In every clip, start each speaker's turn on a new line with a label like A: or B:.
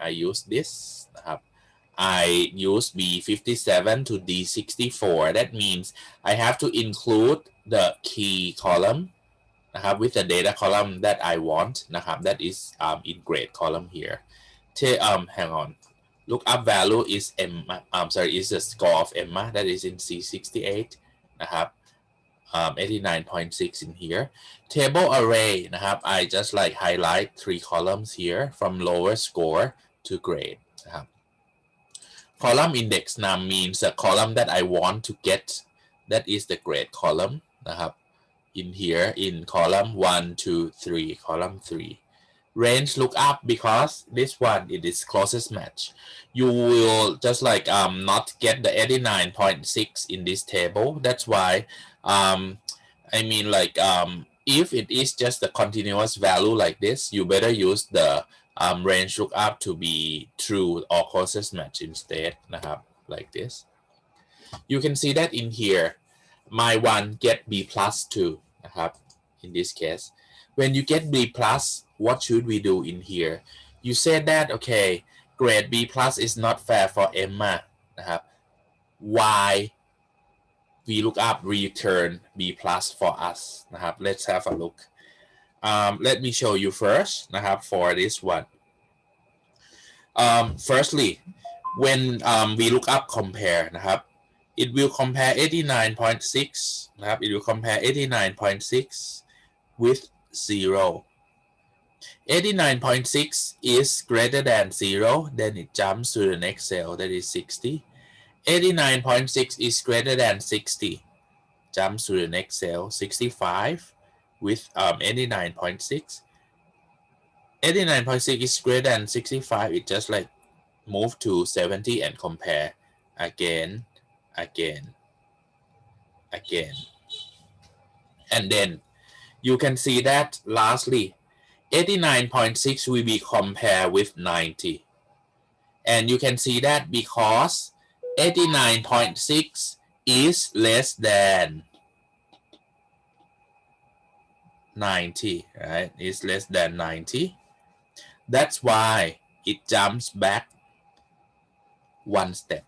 A: I use this นะครับ I use B57 to D64 that means I have to include the key column นะครับ with the data column that I want นะครับ that is in grade column here hang on lookup value is Emma sorry is the score of Emma that is in C68 นะครับ 89.6 in here table array นะครับ I just like highlight 3 columns here from lower score to grade นะครับ column index num means the column that I want to get that is the grade column นะครับ in here in column 1 2 3 column 3 range lookup because this one it is closest match you will just like not get the 89.6 in this table that's why I mean like if it is just a continuous value like this you better use the range lookup to be true or closest match instead นะครับ like this you can see that in here my one get B plus 2 นะครับ in this case when you get B plus what should we do in here you said that okay grade B plus is not fair for Emma นะครับ why VLOOKUP return B plus for us นะครับ let's have a look let me show you first นะครับ for this one firstly when VLOOKUP compare นะครับ it will compare 89.6 นะครับ it will compare 89.6 with 0 89.6 is greater than 0 then it jumps to the next cell that is 60 89.6 is greater than 60 jumps to the next cell 65 with 89.6 89.6 is greater than 65 it just like move to 70 and compare again and then you can see that lastly 89.6 will be compared with 90 and you can see that because 89.6 is less than 90 right is less than 90 that's why it jumps back one step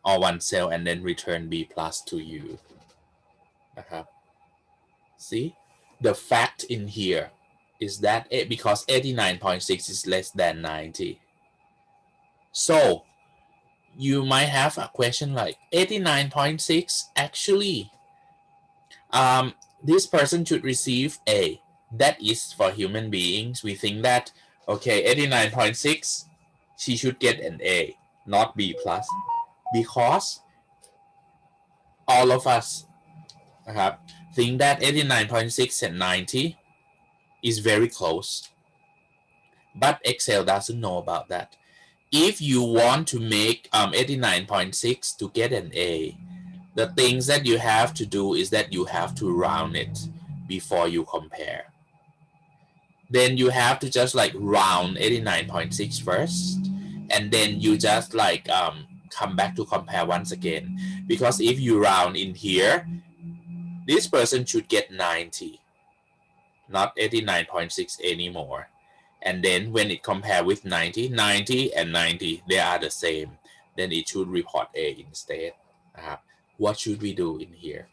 A: or one cell and then return B plus to you นะครับ see the fact in here is that because 89.6 is less than 90 so you might have a question like 89.6 actually this person should receive A that is for human beings we think that okay 89.6 she should get an A not B plus because all of us นะครับ think that 89.6 and 90 is very close but Excel doesn't know about that if you want to make 89.6 to get an A the things that you have to do is that you have to round it before you compare then you have to just like round 89.6 first and then you just like come back to compare once again because if you round in here this person should get 90 not 89.6 anymore and then when it compare with 90 and 90 they are the same then it should report A instead what should we do in here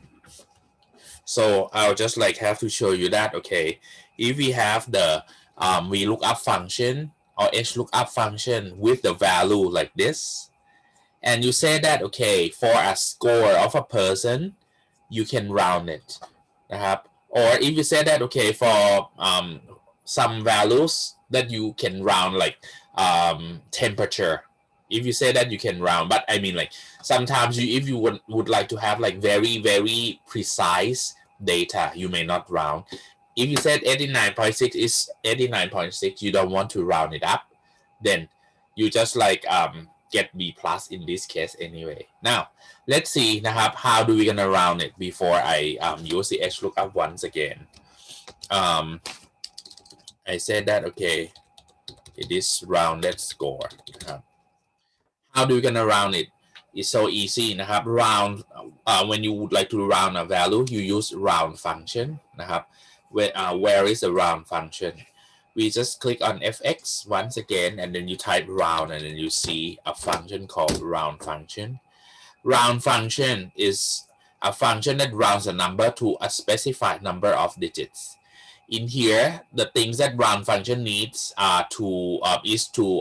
A: so I'll just like have to show you that okay if we have the VLOOKUP function or HLOOKUP function with the value like this and you say that okay for a score of a person you can round it นะครับ or if you say that okay for some values that you can round like temperature if you say that you can round but I mean like sometimes if you would like to have like very precise data you may not round if you said 89.6 is 89.6 you don't want to round it up then you just like get B plus in this case anyway now let's see นะครับ how do we gonna round it before I use the HLOOKUP once again I said that okay it is rounded score นะครับ how do we gonna round it it's so easy นะครับ round when you would like to round a value you use round function นะครับ where is the round function we just click on fx once again, and then you type round, and then you see a function called round function. Round function is a function that rounds a number to a specified number of digits. In here, the things that round function needs are two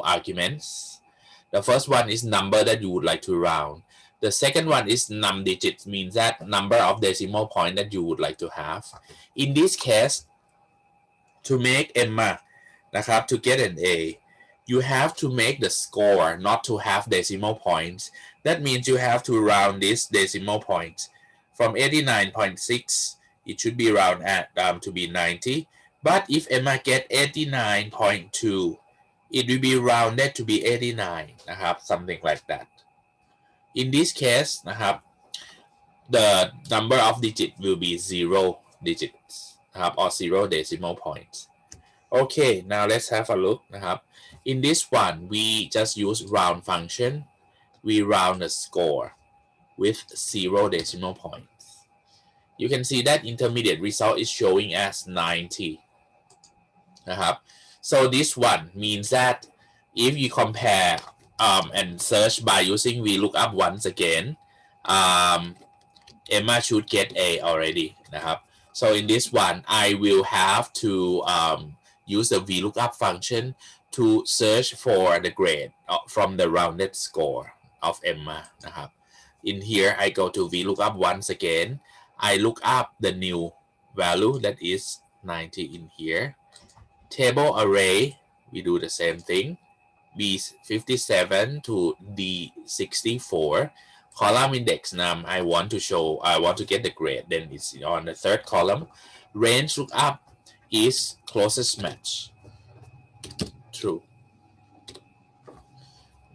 A: arguments. The first one is number that you would like to round. The second one is num digits, means that number of decimal point that you would like to have. In this case, to make Emma, to get an A, you have to make the score not to have decimal points. That means you have to round this decimal point. From 89.6, it should be round at to be 90. But if Emma get 89.2, it will be rounded to be 89, something like that. In this case, the number of digits will be 0 digits, or 0 decimal points. Okay, now let's have a look. In this one, we just use round function. We round the score with 0 decimal points. You can see that intermediate result is showing as 90. So this one means that if you compare and search by using VLOOKUP once again, Emma should get A already. So in this one, I will have to use the VLOOKUP function to search for the grade from the rounded score of Emma. In here, I go to VLOOKUP once again. I look up the new value that is 90 in here. Table array, we do the same thing. B57 to D64. Column index num, I want to get the grade, then it's on the third column. Range lookup is closest match. True.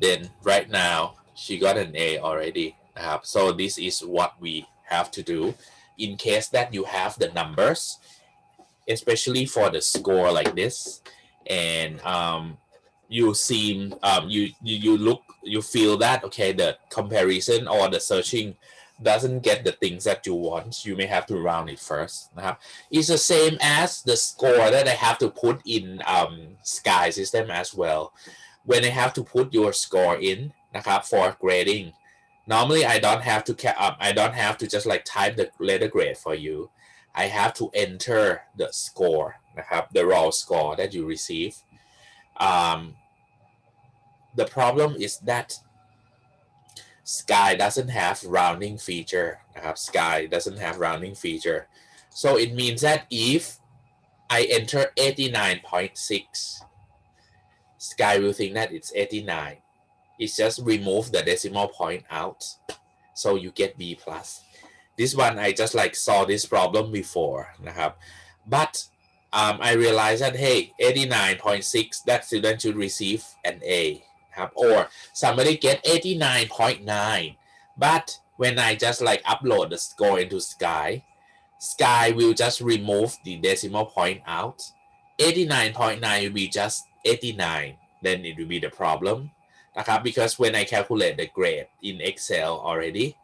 A: Then right now, she got an A already. So this is what we have to do in case that you have the numbers, especially for the score like this, and you seem you feel that okay, the comparison or the searching doesn't get the things that you want, you may have to round it first. It's the same as the score that I have to put in Sky system as well. When I have to put your score in for grading, normally I don't have to just like type the letter grade for you. I have to enter the score, the raw score that you receive. The problem is that Sky doesn't have rounding feature. Sky doesn't have rounding feature. So it means that if I enter 89.6, Sky will think that it's 89. It's just remove the decimal point out. So you get B+. This one, I just like saw this problem before. But I realized that, hey, 89.6, that student should receive an A. Or somebody get 89.9. But when I just like upload the score into Sky, Sky will just remove the decimal point out. 89.9 will be just 89. Then it will be the problem. Because when I calculate the grade in Excel already,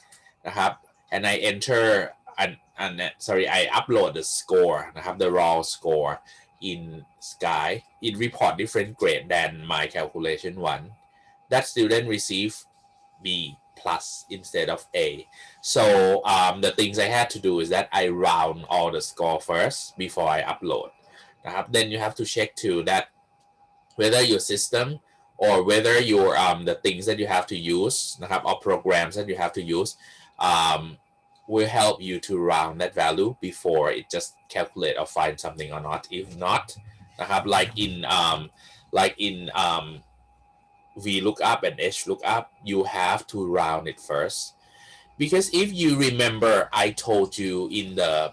A: and I enter I upload the score, the raw score in Sky, it report different grade than my calculation one. That student receive B+ instead of A. So the things I had to do is that I round all the score first before I upload. Then you have to check too that whether your system or whether your the things that you have to use, or programs that you have to use, will help you to round that value before it just calculate or find something or not. If not, like in VLOOKUP and HLOOKUP, you have to round it first. Because if you remember, I told you in the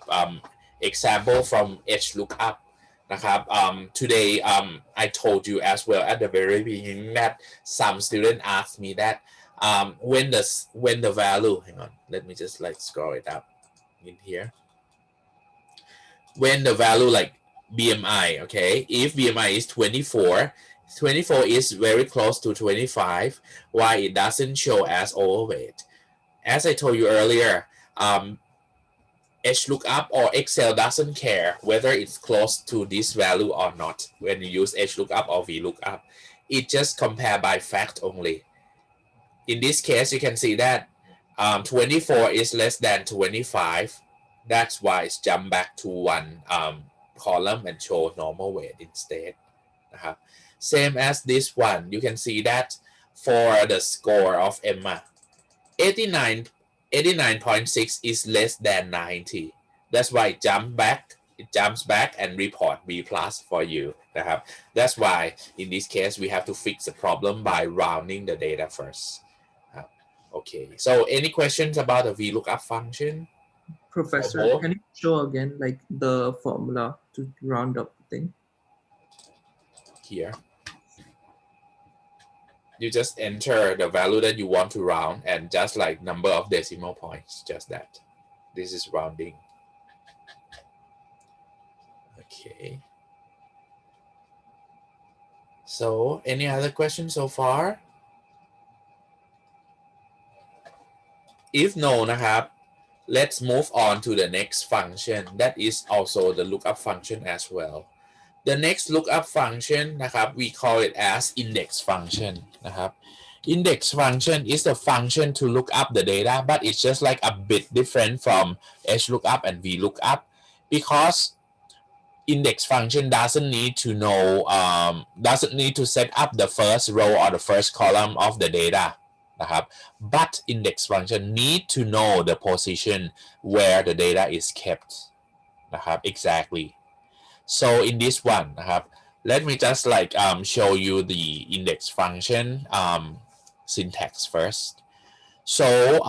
A: example from HLOOKUP, today I told you as well at the very beginning that some student asked me that when the value, hang on, let me just like scroll it up in here. When the value like BMI, okay, if BMI is 24 is very close to 25, why it doesn't show as overweight? As I told you earlier, HLOOKUP or Excel doesn't care whether it's close to this value or not when you use HLOOKUP or VLOOKUP. It just compare by fact only. In this case, you can see that 24 is less than 25. That's why it's jump back to one column and show normal weight instead. Same as this one, you can see that for the score of Emma, 89.6 is less than 90. That's why it jumps back and report B plus for you. That's why in this case we have to fix the problem by rounding the data first. Okay, so any questions about the VLOOKUP function?
B: Professor, can you show again like the formula to round up the thing?
A: Here. You just enter the value that you want to round and just like number of decimal points, just that. This is rounding. Okay. So any other questions so far? If no, let's move on to the next function. That is also the lookup function as well. The next lookup function, we call it as index function. Index function is the function to look up the data, but it's just like a bit different from HLOOKUP and VLOOKUP because index function doesn't need to know, doesn't need to set up the first row or the first column of the data. But index function need to know the position where the data is kept. Exactly. So in this one, let me just like show you the index function syntax first. So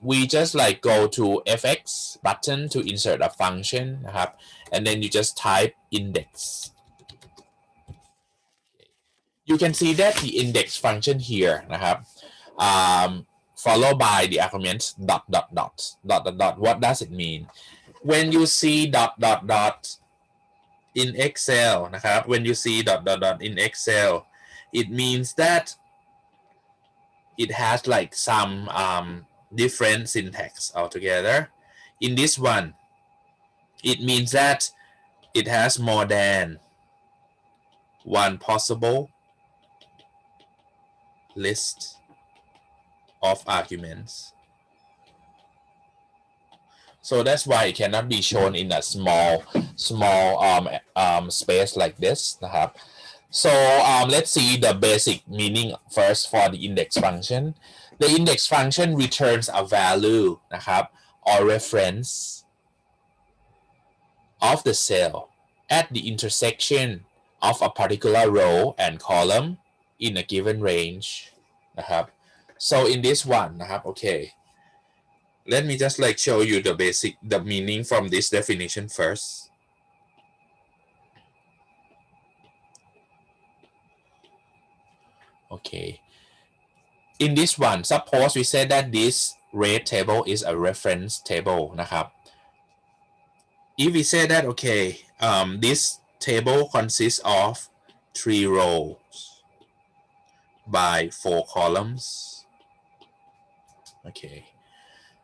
A: we just like go to FX button to insert a function, and then you just type index. You can see that the index function here, followed by the argument dot. What does it mean? When you see dot in Excel, when you see dot in Excel, it means that it has like some different syntax altogether. In this one, it means that it has more than one possible list of arguments. So that's why it cannot be shown in a small space like this. So let's see the basic meaning first for the index function. The index function returns a value or reference of the cell at the intersection of a particular row and column in a given range. So in this one, okay, let me just like show you the meaning from this definition first. Okay. In this one, suppose we say that this red table is a reference table. If we say that, okay, this table consists of 3 rows by 4 columns. Okay.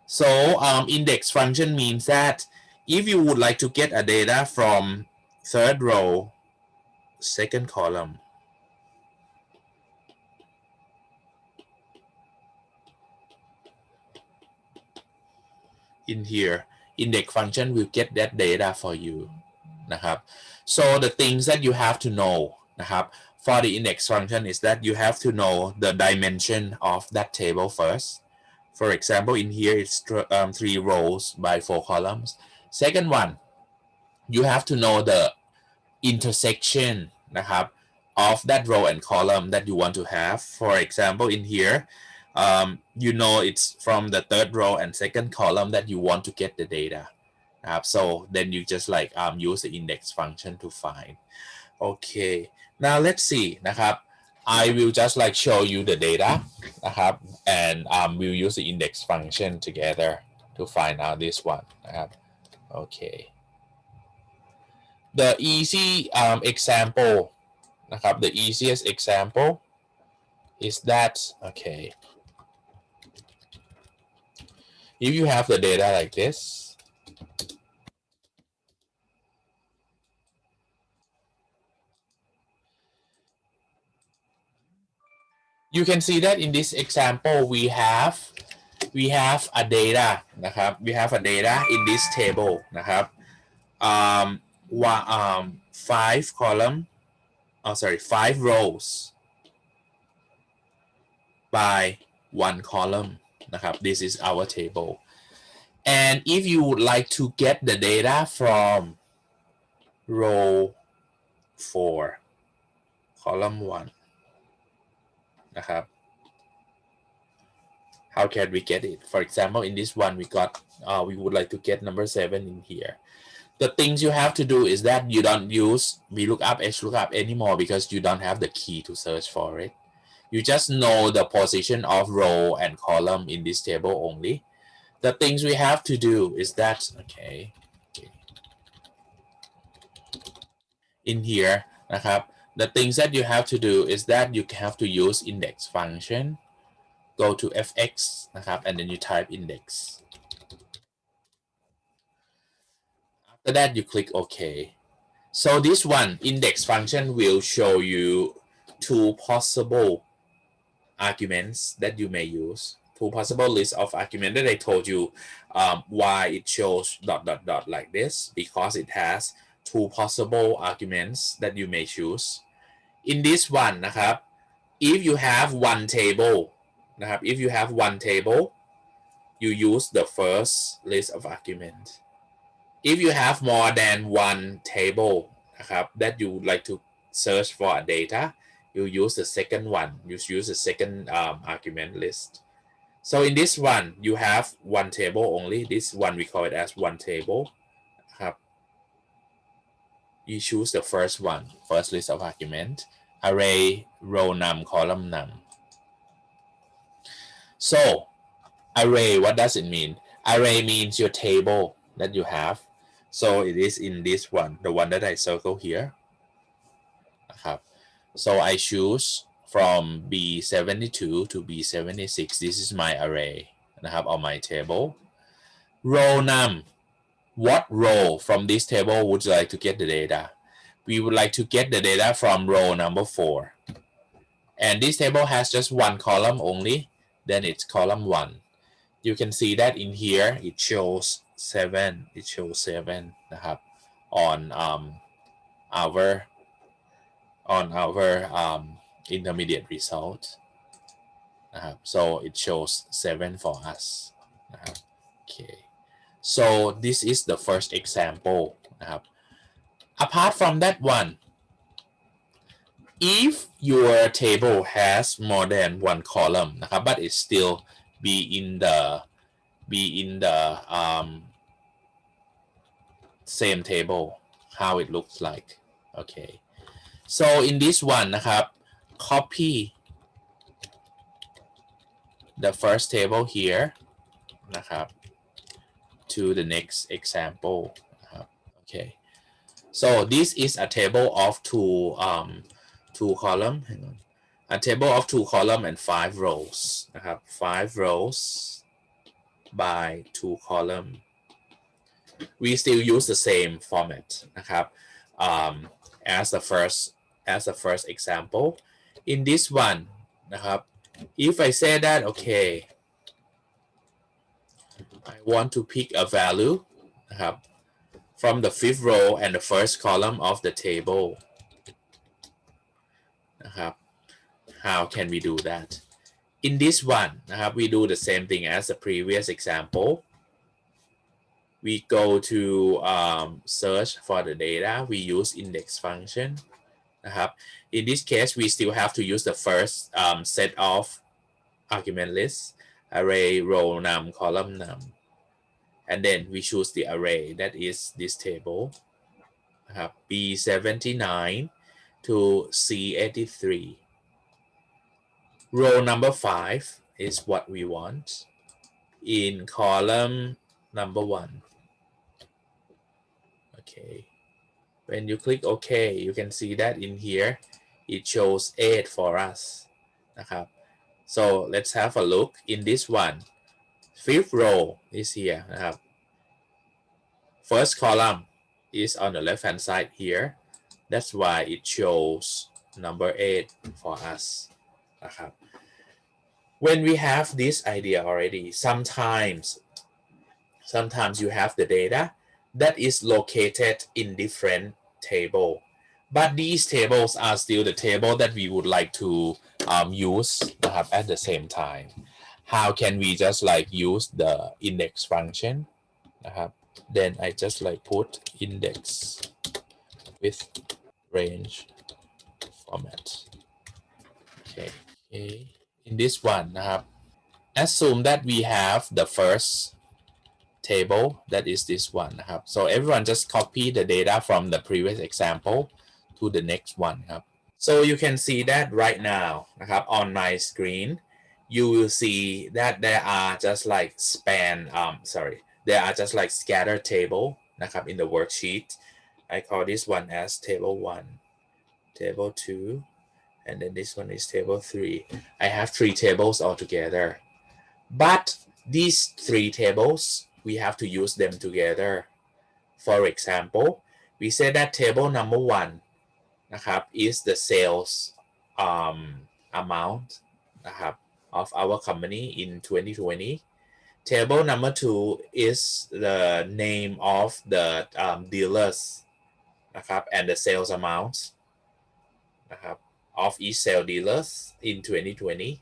A: So index function means that if you would like to get a data from 3rd row, 2nd column, in here, index function will get that data for you. So the things that you have to know for the index function is that you have to know the dimension of that table first. For example, in here it's 3 rows by 4 columns. Second one, you have to know the intersection of that row and column that you want to have. For example, in here, you know it's from the 3rd row and 2nd column that you want to get the data. So then you just like use the index function to find. Okay, now let's see. I will just like show you the data and we'll use the index function together to find out this one. Okay. The easy example, the easiest example is that, okay, if you have the data like this, You can see that in this example we have a data นะครับ we have a data in this table นะครับ five column sorry 5 rows by 1 column นะครับ this is our table and if you would like to get the data from row 4 column 1 นะครับ how can we get it? For example, in this one, we would like to get number 7 in here. The things you have to do is that you don't use VLOOKUP, HLOOKUP anymore because you don't have the key to search for it. You just know the position of row and column in this table only. The things we have to do is that, okay. In here, นะครับ the things that you have to do is that you have to use index function. Go to fx นะครับ and then you type index. After that you click OK. So this one index function will show you 2 possible arguments that you may use. 2 possible lists of arguments that I told you why it shows ... like this because it has 2 possible arguments that you may choose. In this one นะครับ if you have one table นะครับ if you have one table you use the first list of arguments. If you have more than one table นะครับ that you would like to search for a data you use the second one you use the second argument list. So in this one you have one table only. This one we call it as one table นะครับ you choose the first one first list of argument array row num column num. So array, what does it mean? Array means your table that you have. So it is in this one, the one that I circle here. นะครับ so I choose from B72 to B76. This is my array นะครับ or my table. Row num. What row from this table would you like to get the data? We would like to get the data from row number 4. And this table has just one column only. Then it's column 1. You can see that in here it shows 7. It shows 7 นะครับ on our intermediate result นะครับ so it shows 7 for us นะครับ okay so this is the first example นะครับ apart from that one if your table has more than one column นะครับ but it still be in the same table how it looks like. Okay, so in this one นะครับ copy the first table here นะครับ to the next example นะครับ okay so this is a table of two column hang on a table of 2 column and 5 rows นะครับ 5 rows by 2 column. We still use the same format นะครับ as the first example. In this one นะครับ if I say that okay I want to pick a value นะครับ from the 5th row and the first column of the table นะครับ how can we do that? In this one นะครับ we do the same thing as the previous example. We go to search for the data. We use index function นะครับ in this case we still have to use the first set of argument list array row num column num and then we choose the array that is this table นะครับ B79 to C83. Row number 5 is what we want in column number 1. Okay, when you click OK you can see that in here it shows 8 for us นะครับ so let's have a look in this one 5th row is here นะครับ first column is on the left hand side here. That's why it shows number 8 for us นะครับ when we have this idea already sometimes you have the data that is located in different table, but these tables are still the table that we would like to use นะครับ at the same time. How can we just like use the index function นะครับ then I just like put index with range format. Okay, in this one นะครับ assume that we have the first table that is this one นะครับ so everyone just copy the data from the previous example to the next one ครับ so you can see that right now นะครับ on my screen you will see that there are just like there are just like scattered table นะครับ in the worksheet. I call this one as table 1, table 2, and then this one is table 3. I have 3 tables altogether, but these 3 tables we have to use them together. For example, we say that table number 1 นะครับ is the sales amount นะครับ of our company in 2020. Table number 2 is the name of the dealers นะครับ and the sales amounts นะครับ of each sale dealers in 2020,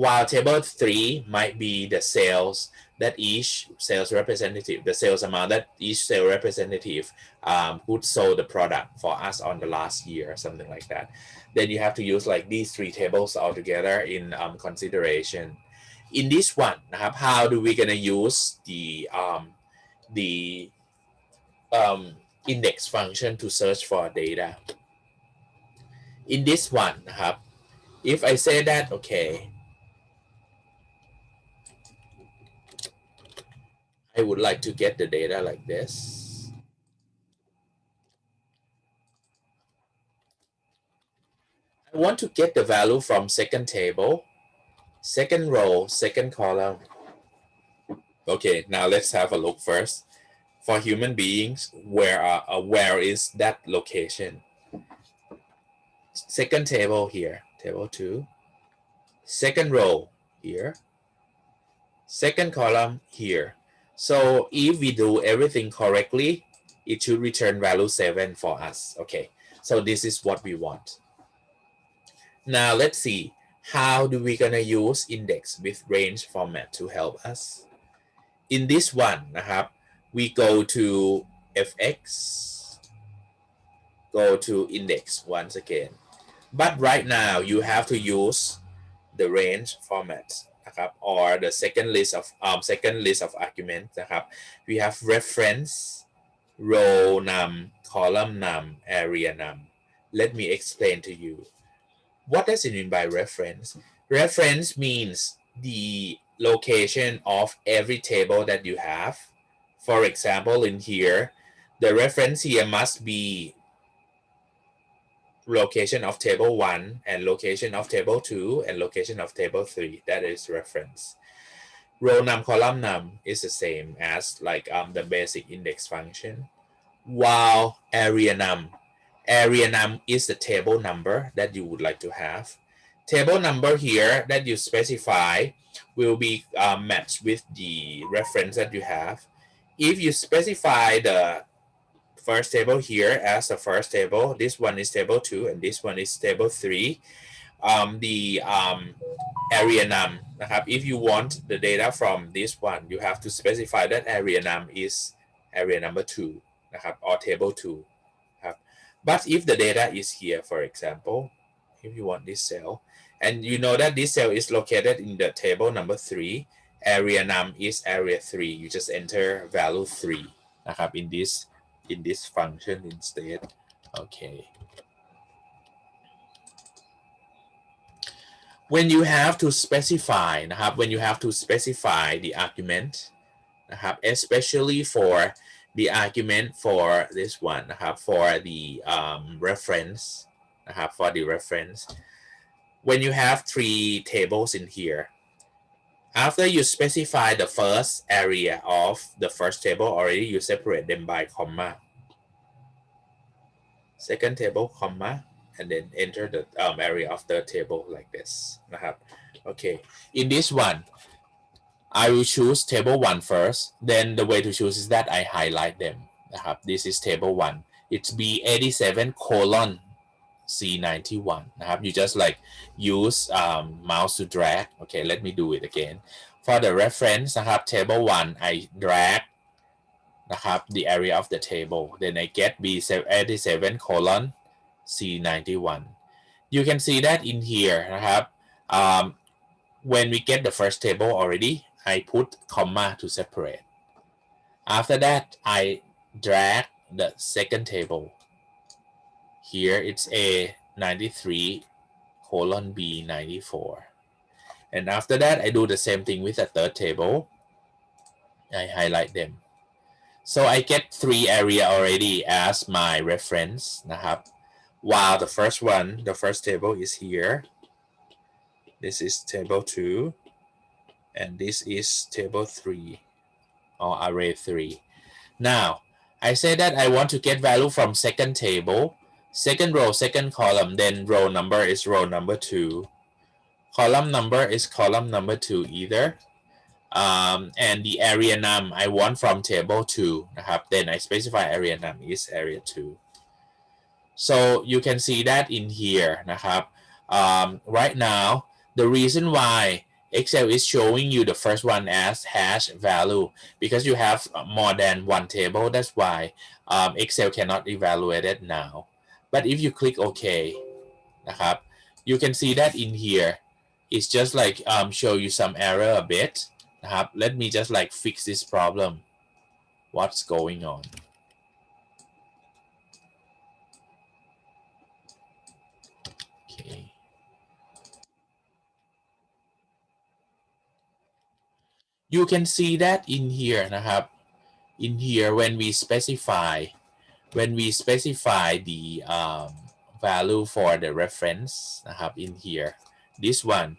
A: while table 3 might be the sales that each sales representative, the sales amount that each sales representative who sold the product for us on the last year, something like that. Then you have to use like these 3 tables all together in consideration. In this one นะครับ how do we gonna use the index function to search for data? In this one นะครับ if I say that okay, I would like to get the data like this. I want to get the value from second table, second row, second column. Okay, now let's have a look first. For human beings, where is that location? Second table here, table 2. Second row here. Second column here. So if we do everything correctly, it should return value 7 for us. Okay, so this is what we want. Now let's see, how do we gonna use index with range format to help us? In this one นะครับ we go to fx, go to index once again, but right now you have to use the range format นะครับ or the second list of arguments นะครับ we have reference, row num, column num, area num. Let me explain to you. What does it mean by reference? Reference means the location of every table that you have. For example, in here, the reference here must be location of table 1 and location of table 2 and location of table 3. That is reference. Row num, column num is the same as like the basic index function, while area num is the table number that you would like to have. Table number here that you specify will be matched with the reference that you have. If you specify the first table here as the first table, this one is table 2 and this one is table 3, the area num นะครับ if you want the data from this one, you have to specify that area num is area number 2 นะครับ or table 2 ครับ. But if the data is here, for example, if you want this cell and you know that this cell is located in the table number 3, area num is area 3, you just enter value 3 นะครับ in this function instead. Okay, when you have to specify นะครับ when you have to specify the argument นะครับ especially for the argument for this one นะครับ for the reference นะครับ for the reference, when you have 3 tables in here, after you specify the first area of the first table already, you separate them by comma, second table comma, and then enter the area of the table like this นะครับ okay in this one I will choose table 1 first then the way to choose is that I highlight them นะครับ this is table 1 it's B87 colon C91 นะครับ you just like use mouse to drag okay let me do it again for the reference นะครับ table 1 I drag นะครับ the area of the table then I get B87 colon C91 you can see that in here นะครับ when we get the first table already I put comma to separate after that I drag the second table here it's A93 colon B94 and after that I do the same thing with the third table I highlight them so I get 3 area already as my reference นะครับ while the first table is here this is table 2 and this is table 3 or array 3 now I say that I want to get value from second table second row second column then row number is row number 2 column number is column number 2 either and the area num I want from table 2 นะครับ then I specify area num is area 2 so you can see that in here นะครับ right now the reason why Excel is showing you the first one as hash value because you have more than one table that's why Excel cannot evaluate it now but if you click OK นะครับ you can see that in here it's just like show you some error a bit นะครับ let me just like fix this problem what's going on okay you can see that in here นะครับ in here when we specify the value for the reference นะครับ in here this one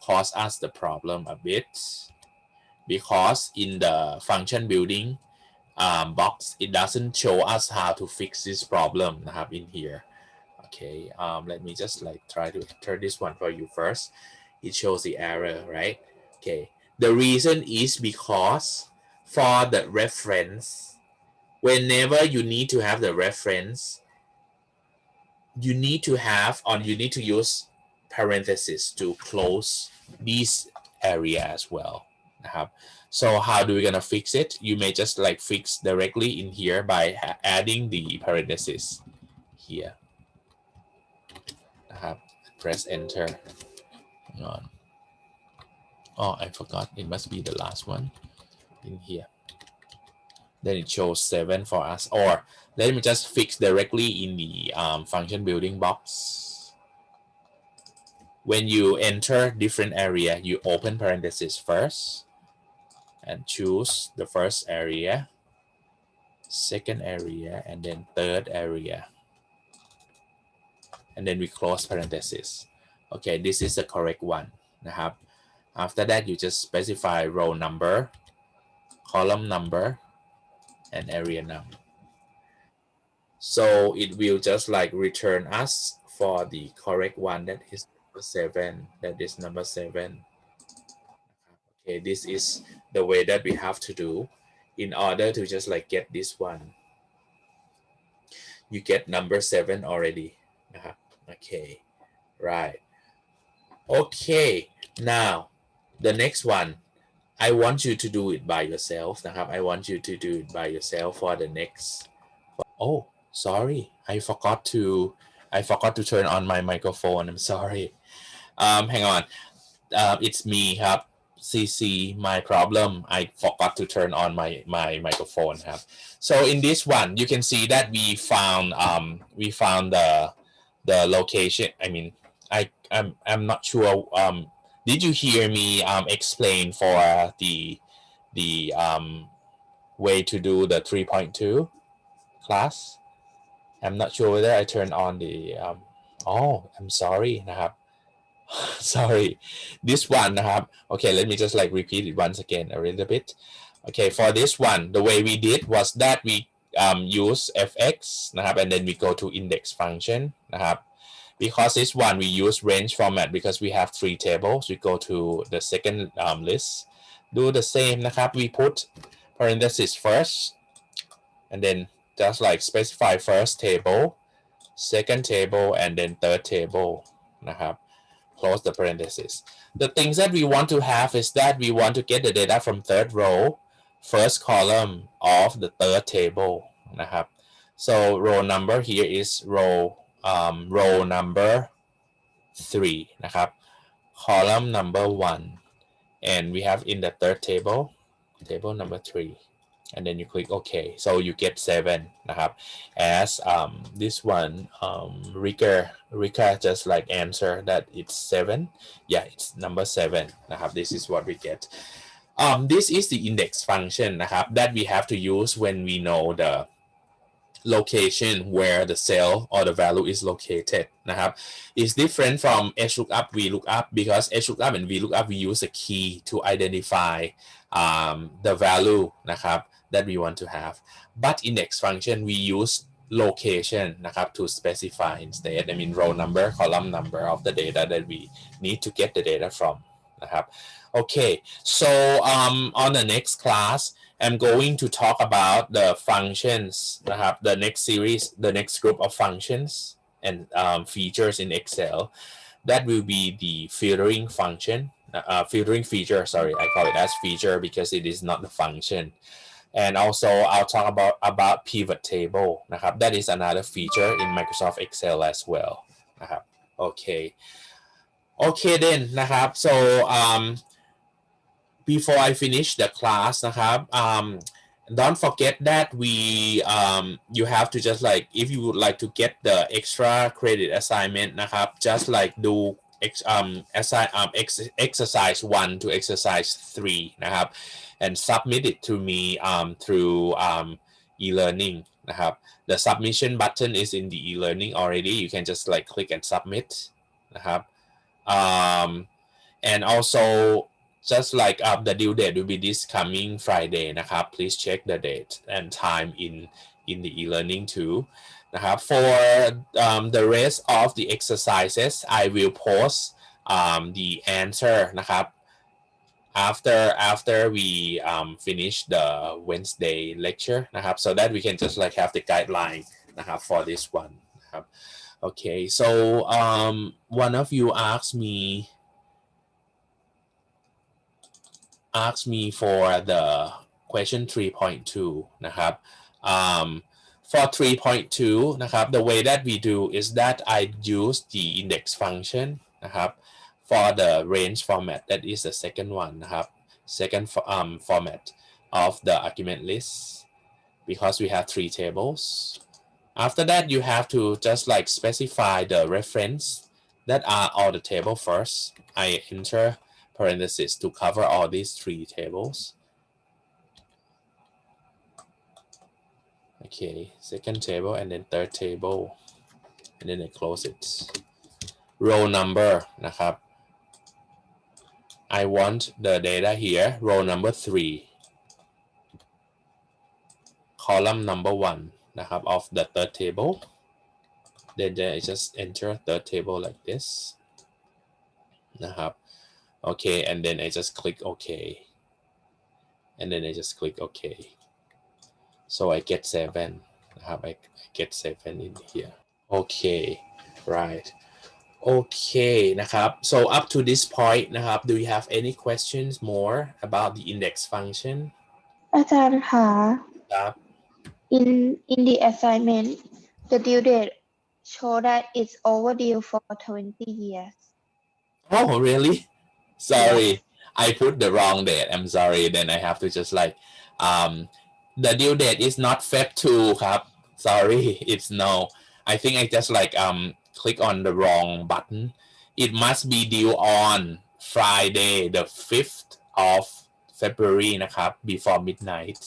A: cause us the problem a bit because in the function building box it doesn't show us how to fix this problem นะครับ in here okay let me just like try to enter this one for you first it shows the error right okay the reason is because for the reference whenever you need to have the reference you need to have or you need to use parentheses to close this area as well นะครับ so how do we gonna fix it you may just like fix directly in here by adding the parentheses here นะครับ press enter hang on oh I forgot it must be the last one in here then it shows 7 for us or let me just fix directly in the function building box when you enter different area you open parentheses first and choose the first area second area and then third area and then we close parentheses okay this is the correct one นะครับ after that you just specify row number column number and area num so it will just like return us for the correct one that is number 7 that is number 7 okay this is the way that we have to do in order to just like get this one you get number 7 already นะครับ okay right okay now the next one I want you to do it by yourself นะครับ I want you to do it by yourself for the next oh sorry I forgot to turn on my microphone I'm sorry hang on it's me ครับ CC my problem I forgot to turn on my microphone ครับ so in this one you can see that we found the location I mean I'm not sure did you hear me explain for the way to do the 3.2 class I'm not sure whether I turned on the oh I'm sorry นะครับ sorry this one นะครับ okay let me just like repeat it once again a little bit okay for this one the way we did was that we use fx นะครับ and then we go to index function นะครับ Because this one we use range format because we have 3 tables. We go to the second list. Do the same นะครับ we put parenthesis first and then just like specify first table, second table, and then third table นะครับ close the parenthesis. The things that we want to have is that we want to get the data from third row, first column of the third table นะครับ so row number here is row number 3 นะครับ column number 1 and we have in the third table number 3 and then you click OK so you get 7 นะครับ as this one Rika just like answer that it's 7 yeah it's number 7 นะครับ this is what we get this is the index function นะครับ that we have to use when we know the location where the cell or the value is located นะครับ is different from HLOOKUP VLOOKUP because HLOOKUP and VLOOKUP we use a key to identify the value นะครับ that we want to have but index function we use location นะครับ to specify instead I mean row number column number of the data that we need to get the data from นะครับ okay so on the next class I'm going to talk about the functions นะครับ the next series the next group of functions and features in Excel that will be the filtering function filtering feature sorry I call it as feature because it is not the function and also I'll talk about pivot table นะครับ that is another feature in Microsoft Excel as well นะครับ okay then นะครับ so before I finish the class นะครับ don't forget that you have to just like if you would like to get the extra credit assignment นะครับ just like do exercise 1 to exercise 3 นะครับ and submit it to me through e-learning นะครับ the submission button is in the e-learning already you can just like click and submit นะครับ and also just like the due date will be this coming Friday นะครับ please check the date and time in the e-learning too นะครับ for the rest of the exercises I will post the answer นะครับ after we finish the Wednesday lecture นะครับ so that we can just like have the guideline นะครับ for this one นะครับ okay so one of you asked me for the question 3.2 นะครับ for 3.2 นะครับ the way that we do is that I use the index function นะครับ for the range format that is the second one นะครับ second format of the argument list because we have 3 tables after that you have to just like specify the reference that are all the table first I enter parentheses to cover all these 3 tables okay second table and then third table and then I close it row number นะครับ I want the data here row number 3 column number 1 นะครับ of the third table then I just enter third table like this นะครับ okay and then I just click OK and then I just click OK so I get 7 นะครับ I get 7 in here okay right okay นะครับ so up to this point นะครับ do you have any questions more about the index function
C: อาจารย์คะ
A: ครับ
C: in the assignment the due date show that it's overdue for 20 years
A: oh really sorry I put the wrong date I'm sorry then I have to just like the due date is not Feb 2 ครับ sorry it's no I think I just like click on the wrong button it must be due on Friday the 5th of February นะครับ before midnight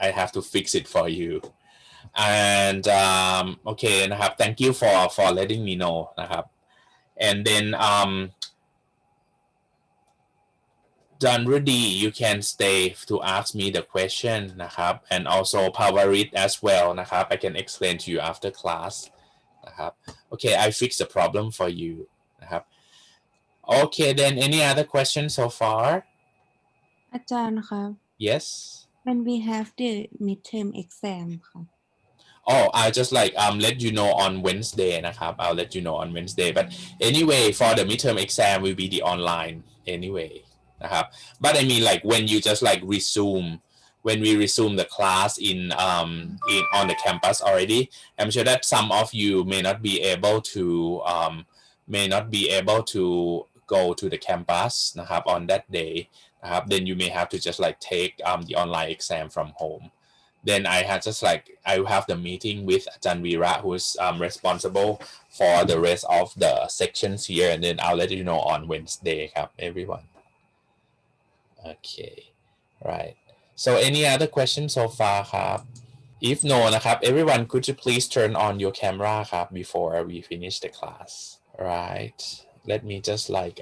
A: I have to fix it for you and okay นะครับ thank you for letting me know นะครับ and then John Rudy you can stay to ask me the question นะครับ and also Powerit as well นะครับ I can explain to you after class นะครับ okay I fix the problem for you นะครับ okay then any other question so far
D: อาจารย์คะ
A: yes
D: when we have the midterm exam ค่ะ
A: oh I'll just like let you know on Wednesday นะครับ I'll let you know on Wednesday but anyway for the midterm exam will be the online anyway นะครับ but I mean like when you just like when we resume the class in on the campus already I'm sure that some of you may not be able to go to the campus นะครับ on that day นะครับ then you may have to just like take the online exam from home then I will have the meeting with Ajahn Veera who's responsible for the rest of the sections here and then I'll let you know on Wednesday ครับ everyone okay right so any other questions so far ครับ if no นะครับ everyone could you please turn on your camera ครับ before we finish the class right let me just like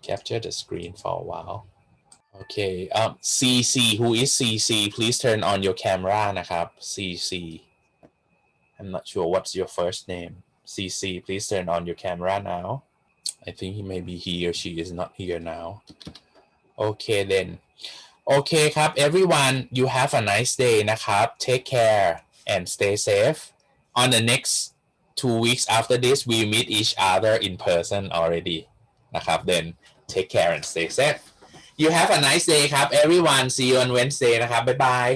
A: capture the screen for a while okay CC who is CC please turn on your camera นะครับ CC I'm not sure what's your first name CC please turn on your camera now I think maybe he or she is not here now okay then okay ครับ everyone you have a nice day นะครับ take care and stay safe on the next 2 weeks after this we meet each other in person already นะครับ then take care and stay safe you have a nice day ครับ everyone see you on Wednesday นะครับ bye bye